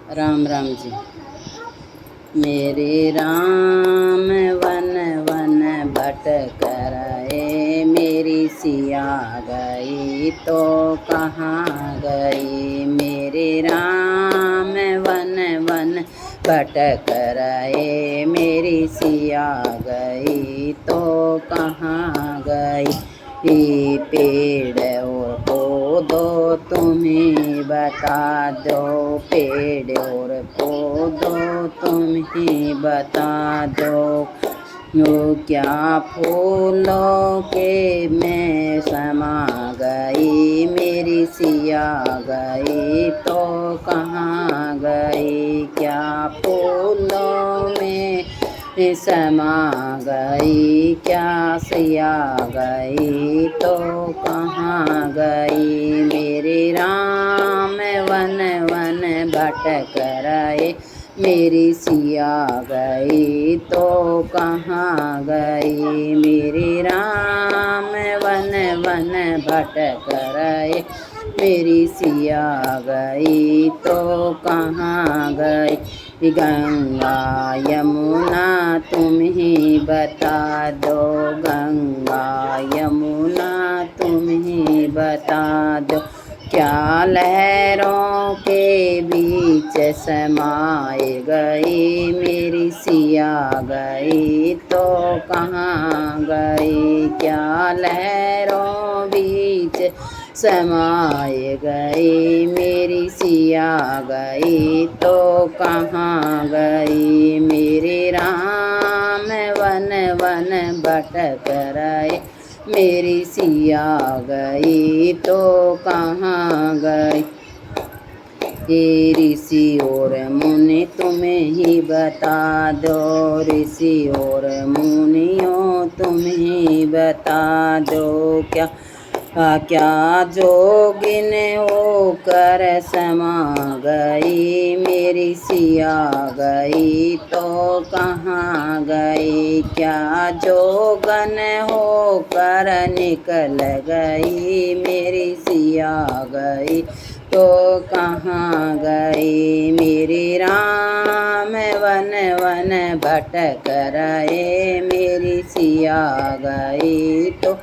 राम राम जी। मेरे Ram one one भटक रहे, मेरी सिया गई तो कहाँ गई। मेरे राम वन वन भटक रहे, मेरी सिया गई तो कहाँ गई। ये पेड़ और पौधो तुम्हें बता दो, पेड़ और पौधो तुम्हें बता दो। वो क्या फूलों के मैं समा गई, मेरी सिया गई तो कहाँ गई। क्या फूलों में समा गई, क्या सिया गई तो कहाँ गई। मेरे राम वन वन भटक रहे, मेरी सिया गई तो कहाँ गई। मेरे राम वन वन भटक रहे, मेरी सिया गई तो कहाँ गई। गंगा यमुना तुम्हें बता दो, गंगा यमुना तुम्हें बता दो। क्या लहरों के बीच समाए गई, मेरी सिया गई तो कहाँ गई। क्या लहरों बीच समाए गई, मेरी सिया गई तो कहाँ गई। मेरे राम वन वन भटक रहे, मेरी सिया गई तो कहाँ गई। ये ऋषि और मुनि तुम्हें ही बता दो, ऋषि और मुनियों तुम्हें बता दो। क्या जोगिन होकर समा गई, मेरी सिया गई तो कहाँ गई। क्या जोगन होकर निकल गई, मेरी सिया गई तो कहाँ गई। मेरे राम वन वन भटक रहे, मेरी सिया गई तो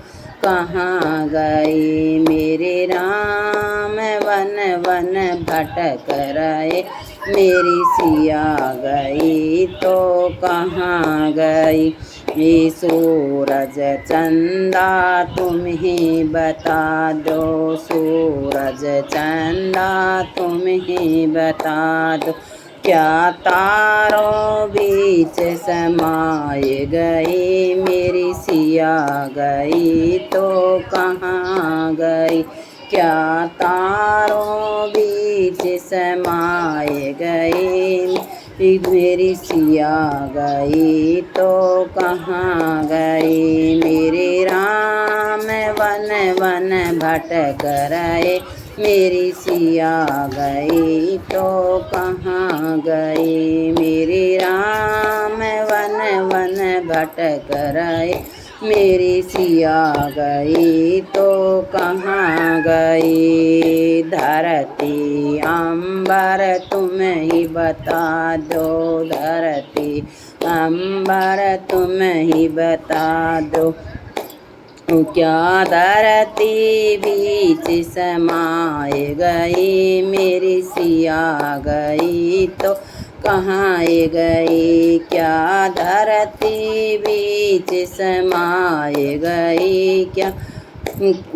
कहाँ गई। मेरे राम वन वन भटक रहे, मेरी सिया गई तो कहाँ गई। ये सूरज चंदा तुम्हें बता दो, सूरज चंदा तुम्हें बता दो। क्या तारों बीच समाए गई, मेरी सिया गई तो कहाँ गई। क्या तारों बीच समाए गई, मेरी सिया गई तो कहाँ गई। मेरे राम वन वन भटक रहे, मेरी सिया गई तो कहाँ गई। मेरे राम वन वन भटक रहे, मेरी सिया गई तो कहाँ गई। धरती अंबर तुम ही बता दो, धरती अंबर तुम ही बता दो। क्या धरती बीच समाए गई, मेरी सिया गई तो कहाँ गई। क्या धरती बीच समाए गई, क्या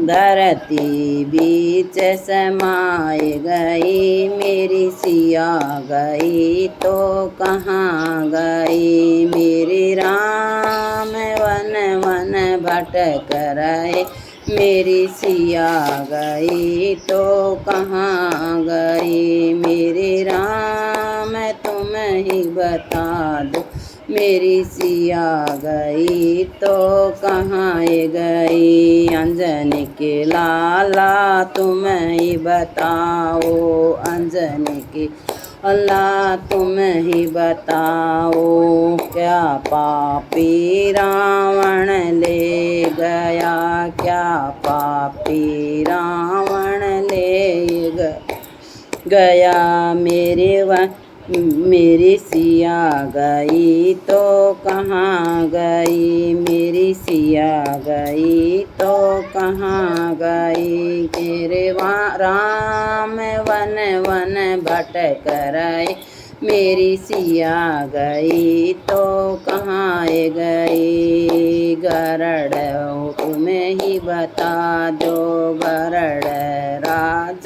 धरती बीच समाए गई, मेरी सिया गई तो कहाँ गई। मेरे राम वन वन भटक रहे, मेरी सिया गई तो कहाँ गई। मेरे राम तुम ही बता दो, मेरी सिया गई तो कहाँ गई। अंजन के लाला तुम ही बताओ, अंजन के अल्लाह तुम ही बताओ। क्या पापी रावण ले गया, क्या पापी रावण ले गया। गया मेरी सिया गई तो कहाँ गई, मेरी सिया गई तो कहाँ गई। मेरे राम वन वन भटक रहे, मेरी सिया गई तो कहाँ गई। गरुड़ तुम्हें ही बता दो, गरुड़ राज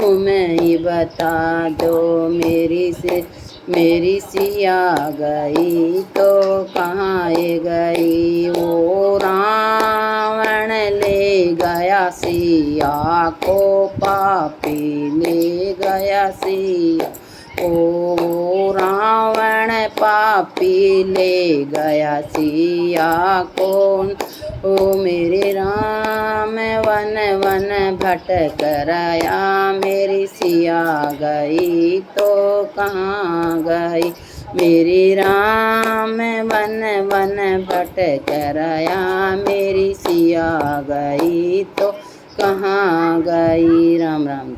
तुम्हें ही बता दो, मेरी सिया गई तो कहाँ गई। वो रावण ले गया सिया को, पापी ले गया सिया। ओ रावण पापी ले गया सिया को। ओ मेरे राम वन वन भटक रहा, मेरी सिया गई तो कहाँ गई। मेरी राम वन वन भटक रहा, मेरी सिया गई तो कहाँ गई। राम राम।